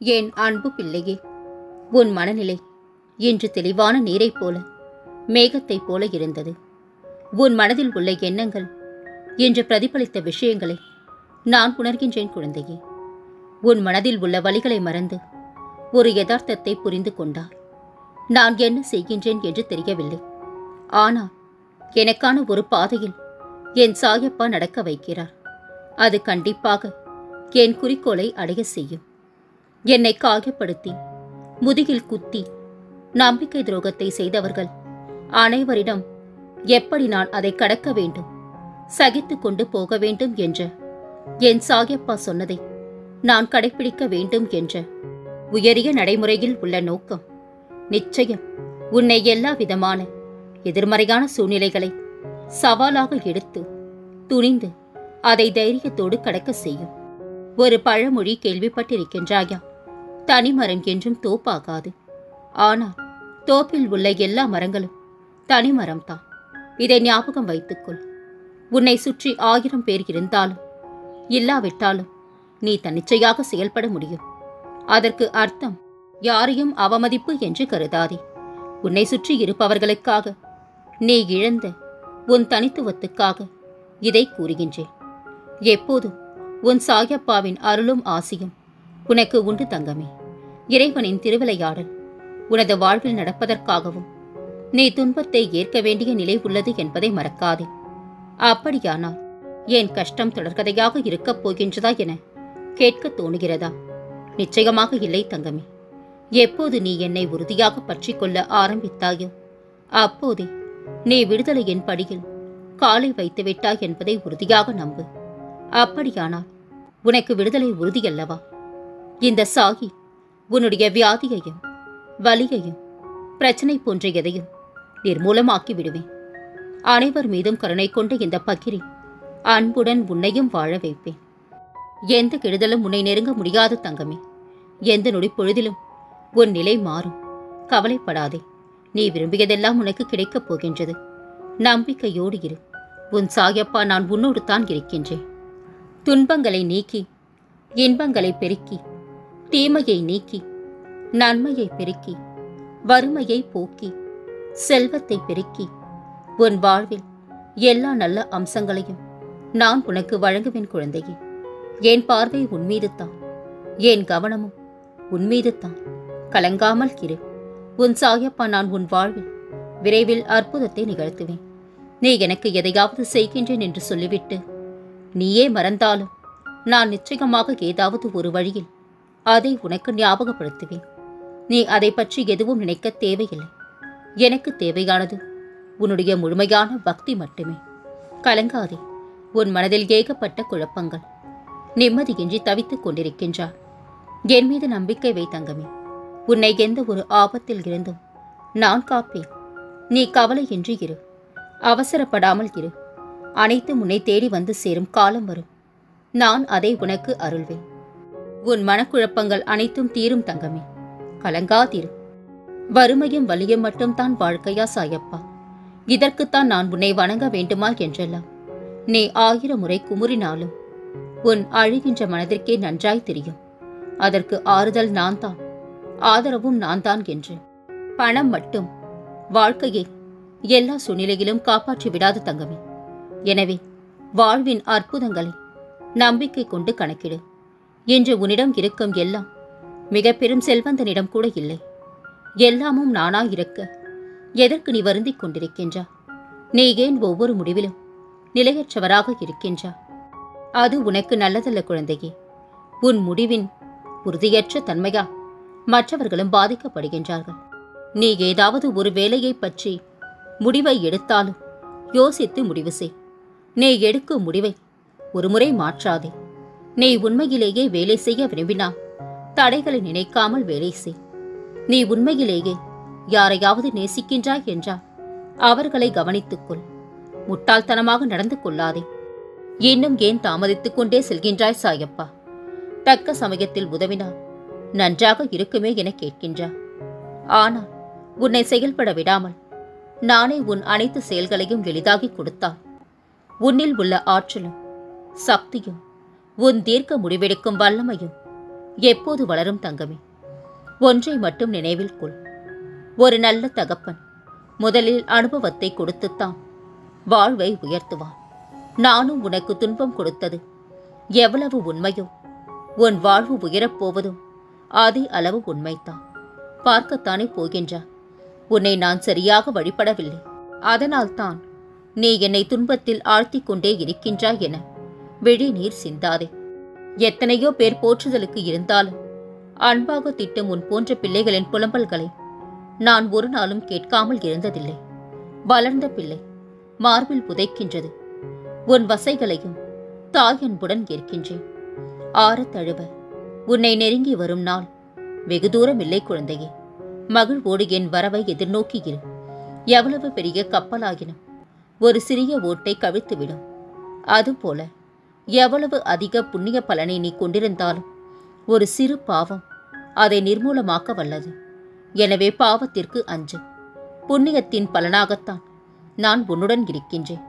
என் அன்பு பிள்ளையே, உன் மனநிலை இன்று தெளிவான நீரைப் போல, மேகத்தைப் போல இருந்தது. உன் மனதில் உள்ள எண்ணங்கள் இன்று பிரதிபலித்த விஷயங்களை நான் உணர்கின்றேன் குழந்தையே. உன் மனதில் உள்ள வலிகளை மறந்து ஒரு யதார்த்தத்தை புரிந்து கொண்டாய். நான் என்ன செய்கின்றேன் என்று தெரியவில்லை. ஆனால் எனக்கான ஒரு பாதையில் என் சாயப்பா நடக்க வைக்கிறார். அது கண்டிப்பாக என் குறிக்கோளை அடைய செய்யும். என்னை காயப்படுத்தி முதுகில் குத்தி நம்பிக்கை துரோகத்தை செய்தவர்கள் அனைவரிடம் எப்படி நான் அதை கடக்க வேண்டும், சகித்து கொண்டு போக வேண்டும் என்ற என் சாயப்பா சொன்னதை நான் கடைபிடிக்க வேண்டும் என்ற உயரிய நடைமுறையில் உள்ள நோக்கம் நிச்சயம் உன்னை எல்லா விதமான எதிர்மறையான சூழ்நிலைகளை சவாலாக எடுத்து துணிந்து அதை தைரியத்தோடு கடக்க செய்யும். ஒரு பழமொழி கேள்விப்பட்டிருக்கின்றாயா? தனிமரம் என்றும் தோப்பாகாது. ஆனால் தோப்பில் உள்ள எல்லா மரங்களும் தனிமரம்தான். இதை ஞாபகம் வைத்துக்கொள். உன்னை சுற்றி 1000 பேர் இருந்தாலும் இல்லாவிட்டாலும் நீ தன்னிச்சையாக செயல்பட முடியும். அதற்கு அர்த்தம் யாரையும் அவமதிப்பு என்று கருதாதே. உன்னை சுற்றி இருப்பவர்களுக்காக நீ இழந்த உன் தனித்துவத்துக்காக இதை கூறுகின்றேன். எப்போதும் உன் சாயப்பாவின் அருளும் ஆசியும் உனக்கு உண்டு தங்கமே. இறைவனின் திருவிளையாடல் உனது வாழ்வில் நடப்பதற்காகவும் நீ துன்பத்தை ஏற்க வேண்டிய நிலை உள்ளது என்பதை மறக்காதே. அப்படியானால் என் கஷ்டம் தொடர்கதையாக இருக்கப் போகின்றதா என கேட்க தோணுகிறதா? நிச்சயமாக இல்லை தங்கமே. எப்போது நீ என்னை உறுதியாக பற்றி கொள்ள ஆரம்பித்தாயோ அப்போதே நீ விடுதலையின் படியில் காலை வைத்து விட்டாய் என்பதை உறுதியாக நம்பு. அப்படியானால் உனக்கு விடுதலை உறுதியல்லவா? இந்த சாகி உன்னுடைய வியாதியையும் வலியையும் பிரச்சனை போன்ற எதையும் நிர்மூலமாக்கி விடுவேன். அனைவர் மீதும் கருணை கொண்ட இந்த பகிரி அன்புடன் உன்னையும் வாழ வைப்பேன். எந்த கெடுதலும் உன்னை நெருங்க முடியாது தங்கமே. எந்த நொடி பொழுதிலும் உன் நிலை மாறும். கவலைப்படாதே. நீ விரும்பியதெல்லாம் உனக்கு கிடைக்கப் போகின்றது. நம்பிக்கையோடு இரு. உன் சாயப்பா நான் உன்னோடு தான் இருக்கின்றேன். துன்பங்களை நீக்கி இன்பங்களை பெருக்கி, தீமையை நீக்கி நன்மையை பெருக்கி, வறுமையை போக்கி செல்வத்தை பெருக்கி, உன் வாழ்வில் எல்லா நல்ல அம்சங்களையும் நான் உனக்கு வழங்குவேன் குழந்தையே. என் பார்வை உன்மீது தான், என் கவனமும் உன்மீது தான். கலங்காமல் இரு. உன் சாயப்பா நான் உன் வாழ்வில் விரைவில் அற்புதத்தை நிகழ்த்துவேன். நீ எனக்கு எதையாவது செய்கின்றேன் என்று சொல்லிவிட்டு நீயே மறந்தாலும் நான் நிச்சயமாக ஏதாவது ஒரு வழியில் அதை உனக்கு ஞாபகப்படுத்துவேன். நீ அதை பற்றி எதுவும் நினைக்க தேவையில்லை. எனக்கு தேவையானது உன்னுடைய முழுமையான பக்தி மட்டுமே. கலங்காதே. உன் மனதில் ஏகப்பட்ட குழப்பங்கள், நிம்மதியின்றி தவித்துக் கொண்டிருக்கின்றார். என் மீது நம்பிக்கை வை தங்கமே. உன்னை எந்த ஒரு ஆபத்தில் இருந்தும் நான் காப்பேன். நீ கவலையின்றி இரு. அவசரப்படாமல் இரு. அனைத்தும் உன்னை தேடி வந்து சேரும் காலம் வரும். நான் அதை உனக்கு அருள்வேன். உன் மனக்குழப்பங்கள் அனைத்தும் தீரும் தங்கமே. கலங்காதிரு. வறுமையும் வலியும் மட்டும்தான் வாழ்க்கையா சாயப்பா? இதற்குத்தான் நான் உன்னை வணங்க வேண்டுமா என்றெல்லாம் நீ 1000 முறை குமுறினாலும் உன் அழுகின்ற மனதிற்கே நன்றாய் தெரியும். அதற்கு ஆறுதல் நான் தான், ஆதரவும் நான் தான் என்று. பணம் மட்டும் வாழ்க்கையை எல்லா சூழ்நிலையிலும் காப்பாற்றி விடாது தங்கமே. எனவே வாழ்வின் அற்புதங்களை நம்பிக்கை கொண்டு கணக்கிடு. இன்று உன்னிடம் இருக்கும் எல்லாம் மிக பெரும் செல்வந்தனிடம் கூட இல்லை. எல்லாமும் நானாயிருக்க எதற்கு நீ வருந்திக் கொண்டிருக்கின்றா? நீ ஏன் ஒவ்வொரு முடிவிலும் நிலையற்றவராக இருக்கின்றா? அது உனக்கு நல்லதல்ல குழந்தையே. உன் முடிவின் உறுதியற்ற தன்மையா மற்றவர்களும் பாதிக்கப்படுகின்றார்கள். நீ ஏதாவது ஒரு வேலையை பற்றி முடிவை எடுத்தாலும் யோசித்து முடிவு செய். நீ எடுக்கும் முடிவை ஒருமுறை மாற்றாதே. நீ உண்மையிலேயே வேலை செய்ய விரும்பினால் தடைகளை நினைக்காமல் வேலை செய். நீ உண்மையிலேயே யாரையாவது நேசிக்கின்றாய் என்றால் அவர்களை கவனித்துக்கொள். முட்டாள்தனமாக நடந்து கொள்ளாதே. இன்னும் ஏன் தாமதித்துக் கொண்டே செல்கின்றாய் சாயப்பா? தக்க சமயத்தில் உதவினால் நன்றாக இருக்குமே என கேட்கின்றார். ஆனால் உன்னை செயல்பட விடாமல் நானே உன் அனைத்து செயல்களையும் எளிதாகி கொடுத்தால் உன்னில் உள்ள ஆற்றலும் சக்தியும் உன் தீர்க்க முடிவெடுக்கும் வல்லமையும் எப்போது வளரும் தங்கமே? ஒன்றை மட்டும் நினைவில் கொள். ஒரு நல்ல தகப்பன் முதலில் அனுபவத்தை கொடுத்துத்தான் வாழ்வை உயர்த்துவான். நானும் உனக்கு துன்பம் கொடுத்தது எவ்வளவு உண்மையோ, உன் வாழ்வு உயரப்போவதும் அதே அளவு உண்மைத்தான். பார்க்கத்தானே போகின்றாய். உன்னை நான் சரியாக வழிபடவில்லை, அதனால்தான் நீ என்னை துன்பத்தில் ஆழ்த்திக் கொண்டே இருக்கின்றாய் என விழி நீர் சிந்தாதே. எத்தனையோ பேர் போற்றுதலுக்கு இருந்தாலும் அன்பாக திட்டும் உன் போன்ற பிள்ளைகளின் புலம்பல்களை நான் ஒரு நாளும் கேட்காமல் இருந்ததில்லை. வளர்ந்த பிள்ளை மார்பில் புதைக்கின்றது. உன் வசைகளையும் தாயன்புடன் ஏற்கின்றேன். ஆறத் தழுவ உன்னை நெருங்கி வரும் நாள் வெகு தூரம் இல்லை குழந்தையே. மகிழ்வோடு என் வரவை எதிர்நோக்கி இரு. எவ்வளவு பெரிய கப்பலாகினும் ஒரு சிறிய ஓட்டை கவிழ்த்துவிடும். அதுபோல எவ்வளவு அதிக புண்ணிய பலனை நீ கொண்டிருந்தாலும் ஒரு சிறு பாவம் அதை நிர்மூலமாக்க வல்லது. எனவே பாவத்திற்கு அஞ்சு. புண்ணியத்தின் பலனாகத்தான் நான் உன்னுடன் இருக்கின்றேன்.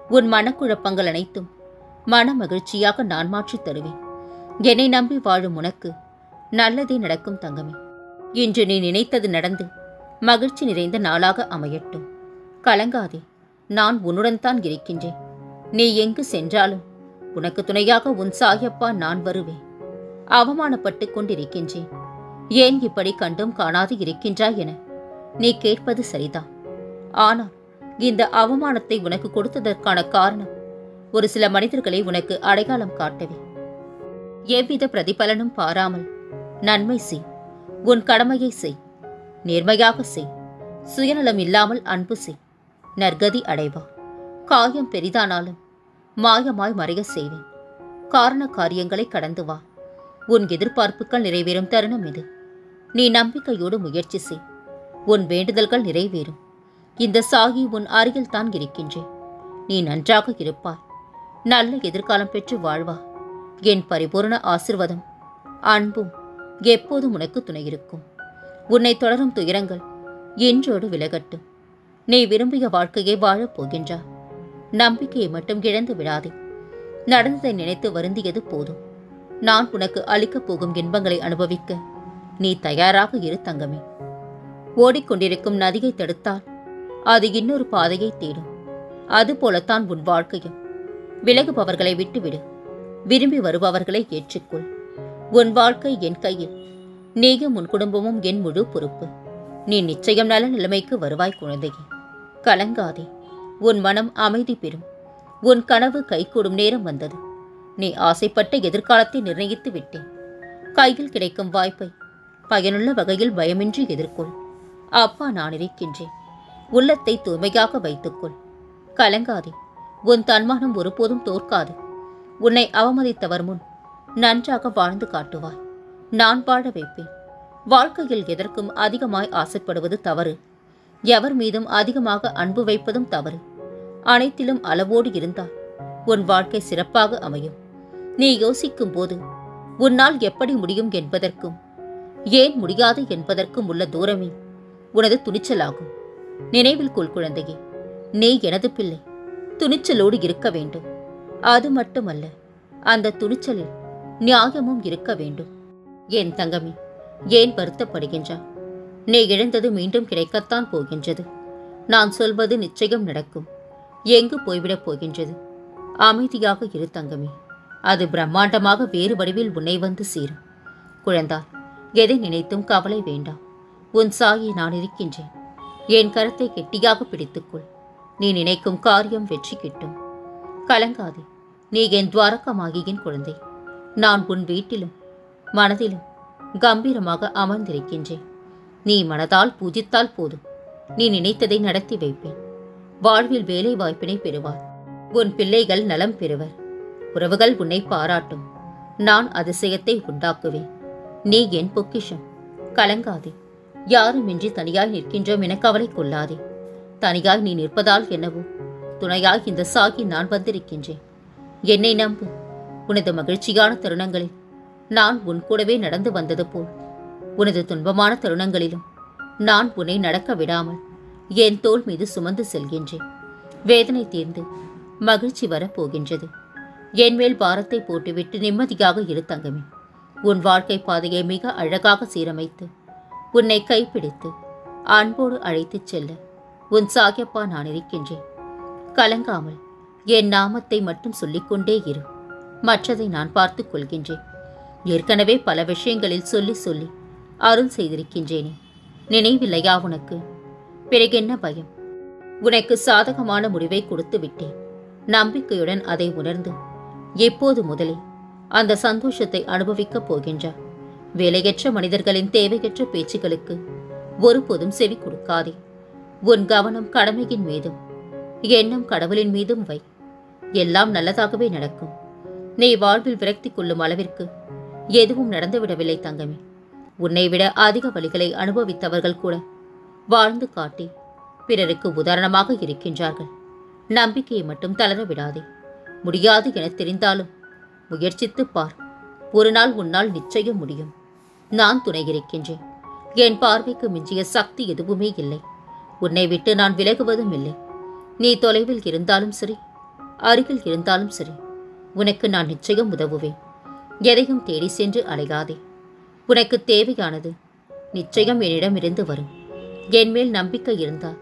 உன் மனக்குழப்பங்கள் அனைத்தும் மன மகிழ்ச்சியாக நான் மாற்றித் தருவேன். என்னை நம்பி வாழும் உனக்கு நல்லதே நடக்கும் தங்கமே. இன்று நீ நினைத்தது நடந்து மகிழ்ச்சி நிறைந்த நாளாக அமையட்டும். கலங்காதே, நான் உன்னுடன் தான் இருக்கின்றேன். நீ எங்கு சென்றாலும் உனக்கு துணையாக உன் சாயப்பா நான் வருவேன். அவமானப்பட்டு கொண்டிருக்கின்றேன், ஏன் இப்படி கண்டும் காணாது இருக்கின்றாய் என நீ கேட்பது சரிதான். ஆனால் இந்த அவமானத்தை உனக்கு கொடுத்ததற்கான காரணம் ஒரு சில மனிதர்களை உனக்கு அடையாளம் காட்டவே. எவ்வித பிரதிபலனும் பாராமல் நன்மை செய். உன் கடமையை செய். நேர்மையாக செய். சுயநலம் இல்லாமல் அன்பு செய். நற்கதி அடைவா. காயம் பெரிதானாலும் மாயமாய் மறைய செய்வேன். காரண காரியங்களை கடந்து வா. உன் எதிர்பார்ப்புகள் நிறைவேறும் தருணம் இது. நீ நம்பிக்கையோடு முயற்சி செய். உன் வேண்டுதல்கள் நிறைவேறும். இந்த சாகி உன் அருகில் தான் இருக்கின்றேன். நீ நன்றாக இருப்பாய். நல்ல எதிர்காலம் பெற்று வாழ்வா. என் பரிபூர்ண ஆசிர்வாதம் அன்பும் எப்போதும் உனக்கு துணை இருக்கும். உன்னை தொடரும் துயரங்கள் என்றோடு விலகட்டும். நீ விரும்பிய வாழ்க்கையை வாழப் போகின்றா. நம்பிக்கையை மட்டும் இழந்து விடாதே. நடந்ததை நினைத்து வருந்தியது போதும். நான் உனக்கு அளிக்கப் போகும் இன்பங்களை அனுபவிக்க நீ தயாராக இரு தங்கமே. ஓடிக்கொண்டிருக்கும் நதியை தடுத்தால் அது இன்னொரு பாதையை தேடும். அதுபோலத்தான் உன் வாழ்க்கையும். விலகுபவர்களை விட்டுவிடு. விரும்பி வருபவர்களை ஏற்றுக்கொள். உன் வாழ்க்கை என் கையில். நீயும் உன் குடும்பமும் என் முழு பொறுப்பு. நீ நிச்சயம் நல்ல நிலைமைக்கு வருவாய் குழந்தையே. கலங்காதே. உன் மனம் அமைதி பெறும். உன் கனவு கைகூடும் நேரம் வந்தது. நீ ஆசைப்பட்ட எதிர்காலத்தை நிர்ணயித்து விட்டேன். கையில் கிடைக்கும் வாய்ப்பை பயனுள்ள வகையில் பயமின்றி எதிர்கொள். அப்பா நான் இருக்கின்றேன். உள்ளத்தை தூய்மையாக வைத்துக்கொள். கலங்காதே. உன் தன்மானம் ஒருபோதும் தோற்காது. உன்னை அவமதித்தவர் முன் நன்றாக வாழ்ந்து காட்டுவாய். நான் வாழ வைப்பேன். வாழ்க்கையில் எதற்கும் அதிகமாய் ஆசைப்படுவது தவறு. எவர் மீதும் அதிகமாக அன்பு வைப்பதும் தவறு. அனைத்திலும் அளவோடு இருந்தால் உன் வாழ்க்கை சிறப்பாக அமையும். நீ யோசிக்கும் போது உன்னால் எப்படி முடியும் என்பதற்கும் ஏன் முடியாது என்பதற்கும் உள்ள தூரமே உனது துணிச்சலாகும். நினைவில் கொள் குழந்தையே, நீ எனது பிள்ளை. துணிச்சலோடு இருக்க வேண்டும். அது மட்டுமல்ல, அந்த துணிச்சலில் நியாயமும் இருக்க வேண்டும். என் தங்கமே, ஏன் வருத்தப்படுகின்றாய்? நீ இழந்தது மீண்டும் கிடைக்கத்தான் போகின்றது. நான் சொல்வது நிச்சயம் நடக்கும். எங்கு போய்விடப் போகின்றது? அமைதியாக இரு தங்கமே. அது பிரம்மாண்டமாக வேறு வடிவில் உன்னை வந்து சேரும். குழந்தாய், எதை நினைத்தும் கவலை வேண்டாம். உன் சாயை நான் இருக்கின்றேன். என் கரத்தை கெட்டியாக பிடித்துக்கொள். நீ நினைக்கும் காரியம் வெற்றி கிட்டும். கலங்காதே. நீ என் துவாரகமாகியின் குழந்தை. நான் உன் வீட்டிலும் மனதிலும் கம்பீரமாக அமர்ந்திருக்கின்றேன். நீ மனதால் பூஜித்தால் போதும். நீ நினைத்ததை நடத்தி வைப்பேன். வாழ்வில் வேலை வாய்ப்பினை பெறுவார். உன் பிள்ளைகள் நலம் பெறுவர். உறவுகள் உன்னை பாராட்டும். நான் அதிசயத்தை உண்டாக்குவேன். நீ என் பொக்கிஷம். கலங்காதே. யாருமின்றி தனியாய் நிற்கின்றோம் என கவலை கொள்ளாதே. தனியாய் நீ நிற்பதால் என்னவோ, துணையாய் இந்த சாகி நான் வந்திருக்கின்றேன். என்னை நம்பு. உனது மகிழ்ச்சியான தருணங்களில் நான் உன் கூடவே நடந்து வந்தது போல் உனது துன்பமான தருணங்களிலும் நான் உன்னை நடக்க விடாமல் என் தோள் மீது சுமந்து செல்கின்றேன். வேதனை தீர்ந்து மகிழ்ச்சி வரப்போகின்றது. என் மேல் பாரத்தை போட்டுவிட்டு நிம்மதியாக இரு தங்கமே. உன் வாழ்க்கை பாதையை மிக அழகாக சீரமைத்து உன்னை கைப்பிடித்து அன்போடு அழைத்துச் செல்ல உன் சாயப்பா நான் இருக்கின்றேன். கலங்காமல் என் நாமத்தை மட்டும் சொல்லிக்கொண்டே இரு. மற்றதை நான் பார்த்துக் கொள்கின்றேன். ஏற்கனவே பல விஷயங்களில் சொல்லி சொல்லி அருள் செய்திருக்கின்றேனே, நினைவில்லையா உனக்கு? பிறகென்ன பயம்? உனக்கு சாதகமான முடிவை கொடுத்து விட்டேன். நம்பிக்கையுடன் அதை உணர்ந்து எப்போது முதலே அந்த சந்தோஷத்தை அனுபவிக்கப் போகின்றார். வேலையற்ற மனிதர்களின் தேவையற்ற பேச்சுகளுக்கு ஒருபோதும் செவி கொடுக்காதே. உன் கவனம் கடமையின் மீதும் எண்ணம் கடவுளின் மீதும் வை. எல்லாம் நல்லதாகவே நடக்கும். நீ வாழ்வில் விரக்தி கொள்ளும் அளவிற்கு எதுவும் நடந்துவிடவில்லை தங்கமே. உன்னை விட அதிக வழிகளை அனுபவித்தவர்கள் கூட வாழ்ந்து காட்டி பிறருக்கு உதாரணமாக இருக்கின்றார்கள். நம்பிக்கையை மட்டும் தளர விடாதே. முடியாது என தெரிந்தாலும் முயற்சித்து பார். ஒரு நாள் உன்னால் நிச்சயம் முடியும். நான் துணை இருக்கின்றேன். என் பார்வைக்கு மிஞ்சிய சக்தி எதுவுமே இல்லை. உன்னை விட்டு நான் விலகுவதும் இல்லை. நீ தொலைவில் இருந்தாலும் சரி, அருகில் இருந்தாலும் சரி, உனக்கு நான் நிச்சயம் உதவுவேன். எதையும் தேடி சென்று அலையாதே. உனக்கு தேவையானது நிச்சயம் என்னிடமிருந்து வரும். என் மேல் நம்பிக்கை இருந்தால்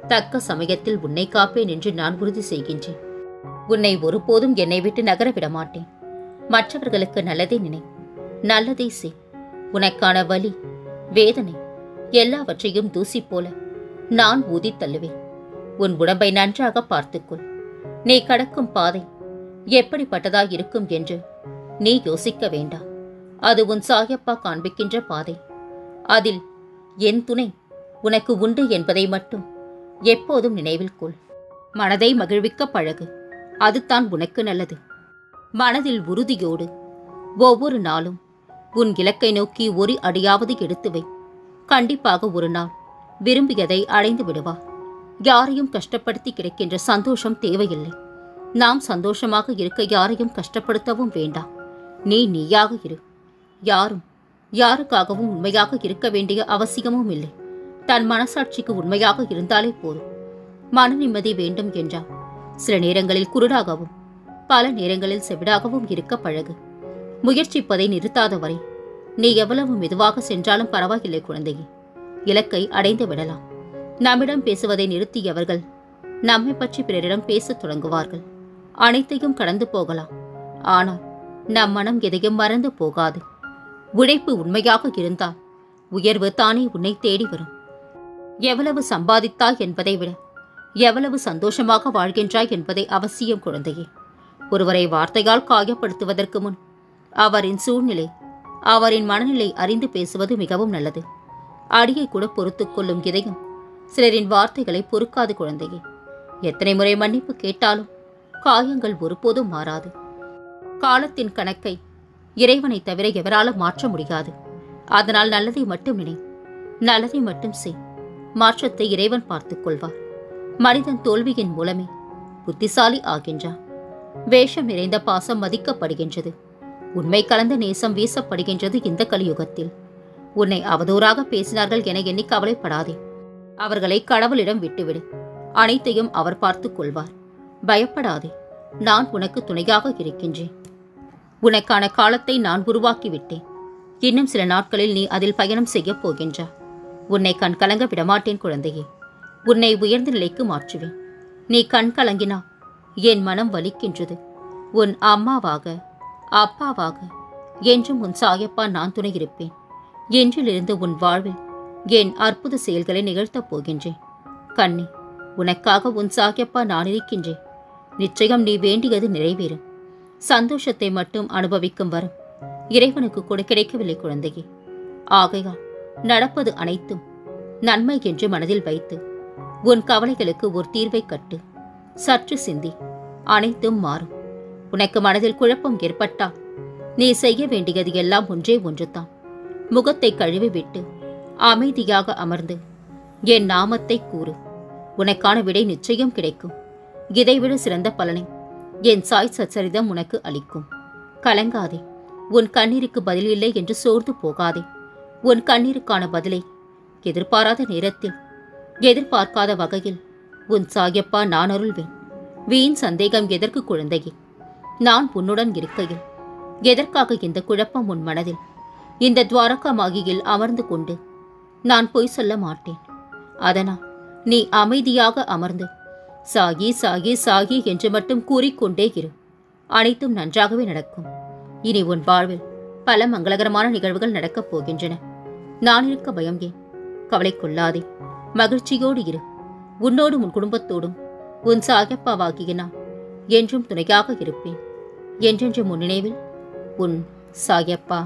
தக்க சமயத்தில் உன்னை காப்பேன் என்று நான் உறுதி செய்கின்றேன். உன்னை ஒருபோதும் என்னை விட்டு நகர விட மாட்டேன். மற்றவர்களுக்கு நல்லதே நினை, நல்லதை செய். உனக்கான வலி, வேதனை எல்லாவற்றையும் தூசி போல நான் ஊதி தள்ளுவேன். உன் உடம்பை நன்றாக பார்த்துக்கொள். நீ கடக்கும் பாதை எப்படிப்பட்டதாய் இருக்கும் என்று நீ யோசிக்க வேண்டாம். அது உன் சாயப்பா காண்பிக்கின்ற பாதை. அதில் என் துணை உனக்கு உண்டு என்பதை மட்டும் எப்போதும் நினைவில் கொள். மனதை மகிழ்விக்க பழகு. அதுதான் உனக்கு நல்லது. மனதில் உறுதியோடு ஒவ்வொரு நாளும் உன் இலக்கை நோக்கி ஒரு அடியாவது எடுத்து வை. கண்டிப்பாக ஒரு நாள் விரும்பியதை அடைந்து விடுவார். யாரையும் கஷ்டப்படுத்தி கிடைக்கின்ற சந்தோஷம் தேவையில்லை. நாம் சந்தோஷமாக இருக்க யாரையும் கஷ்டப்படுத்தவும் வேண்டாம். நீ நீயாக இரு. யாரும் யாருக்காகவும் உண்மையாக இருக்க வேண்டிய அவசியமும் இல்லை. தன் மனசாட்சிக்கு உண்மையாக இருந்தாலே போதும். மன நிம்மதி வேண்டும் என்றால் சில நேரங்களில் குருடாகவும் பல நேரங்களில் செவிடாகவும் இருக்க பழகு. முயற்சிப்பதை நிறுத்தாத வரை நீ எவ்வளவு மெதுவாக சென்றாலும் பரவாயில்லை குழந்தையே. இலக்கை அடைந்து விடலாம். நம்மிடம் பேசுவதை நிறுத்தியவர்கள் நம்மை பற்றி பிறரிடம் பேசத் தொடங்குவார்கள். அனைத்தையும் கடந்து போகலாம். ஆனால் நம் மனம் எதையும் மறந்து போகாது. உழைப்பு உண்மையாக இருந்தால் உயர்வு தானே உன்னை தேடி வரும். எவ்வளவு சம்பாதித்தாய் என்பதை விட எவ்வளவு சந்தோஷமாக வாழ்கின்றாய் என்பதை அவசியம் குழந்தையே. ஒருவரை வார்த்தையால் காயப்படுத்துவதற்கு முன் அவரின் சூழ்நிலை, அவரின் மனநிலை அறிந்து பேசுவது மிகவும் நல்லது. அடியை கூட பொறுத்துக் கொள்ளும் இதயம் சிலரின் வார்த்தைகளை பொறுக்காது குழந்தையே. எத்தனை முறை மன்னிப்பு கேட்டாலும் காயங்கள் ஒருபோதும் மாறாது. காலத்தின் கணக்கை இறைவனை தவிர எவராலும் மாற்ற முடியாது. அதனால் நல்லதை மட்டும் நினை, நல்லதை மட்டும் செய். மாற்றத்தை இறைவன் பார்த்துக் கொள்வார். மனிதன் தோல்வியின் மூலமே புத்திசாலி ஆகின்றான். வேஷம் நிறைந்த பாசம் மதிக்கப்படுகின்றது. உண்மை கலந்த நேசம் வீசப்படுகின்றது இந்த கலியுகத்தில். உன்னை அவதூறாக பேசினார்கள் என எண்ணி கவலைப்படாதே. அவர்களை கடவுளிடம் விட்டுவிடு. அனைத்தையும் அவர் பார்த்துக் கொள்வார். பயப்படாதே. நான் உனக்கு துணையாக இருக்கின்றேன். உனக்கான காலத்தை நான் உருவாக்கிவிட்டேன். இன்னும் சில நாட்களில் நீ அதில் பயணம் செய்யப் போகின்றாய். உன்னை கண் கலங்க விடமாட்டேன் குழந்தையே. உன்னை உயர்ந்த நிலைக்கு மாற்றுவேன். நீ கண் கலங்கினா என் மனம் வலிக்கின்றது. உன் அம்மாவாக அப்பாவாக என்றும் உன் சாயப்பா நான் துணை இருப்பேன். என்றிலிருந்து உன் வாழ்வில் என் அற்புத செயல்களை நிகழ்த்தப் போகின்றேன். கண்ணே, உனக்காக உன் சாயப்பா நான் இருக்கின்றேன். நிச்சயம் நீ வேண்டியது நிறைவேறும். சந்தோஷத்தை மட்டும் அனுபவிக்கும் வரும் இறைவனுக்கு கூட கிடைக்கவில்லை குழந்தையே. ஆகையால் நடப்பது அனைத்தும் நன்மை என்று மனதில் வைத்து உன் கவலைகளுக்கு ஒரு தீர்வை கட்டு. சற்று சிந்தி, அனைத்தும் மாறும். உனக்கு மனதில் குழப்பம் ஏற்பட்டால் நீ செய்ய வேண்டியது எல்லாம் ஒன்றே ஒன்றுதான். முகத்தை கழுவி விட்டு அமைதியாக அமர்ந்து என் நாமத்தை கூறு. உனக்கான விடை நிச்சயம் கிடைக்கும். இதைவிட சிறந்த பலனை என் சாய் சச்சரிதம் உனக்கு அளிக்கும். கலங்காதே. உன் கண்ணீருக்கு பதில் இல்லை என்று சோர்ந்து போகாதே. உன் கண்ணீருக்கான பதிலை எதிர்பாராத நேரத்தில், எதிர்பார்க்காத வகையில் உன் சாயப்பா நான் அருள்வேன். வீண் சந்தேகம் எதற்கு குழந்தையே? நான் உன்னுடன் இருக்கையில் எதற்காக இந்த குழப்பம் உன் மனதில்? இந்த துவாரகா மாகியில் அமர்ந்து கொண்டு நான் பொய் சொல்ல மாட்டேன். அதனால் நீ அமைதியாக அமர்ந்து சாகி சாகி சாகி என்று மட்டும் கூறிக்கொண்டே இரு. அனைத்தும் நன்றாகவே நடக்கும். இனி உன் வாழ்வில் பல மங்களகரமான நிகழ்வுகள் நடக்கப் போகின்றன. நான் இருக்க பயம் ஏன்? கவலை கொள்ளாதே, மகிழ்ச்சியோடு இரு. உன்னோடும் உன் குடும்பத்தோடும் உன் சாயப்பாவாகிய நான் என்றும் துணையாக இருப்பேன். என்றென்றும் உன் நினைவில் உன் சாயப்பா.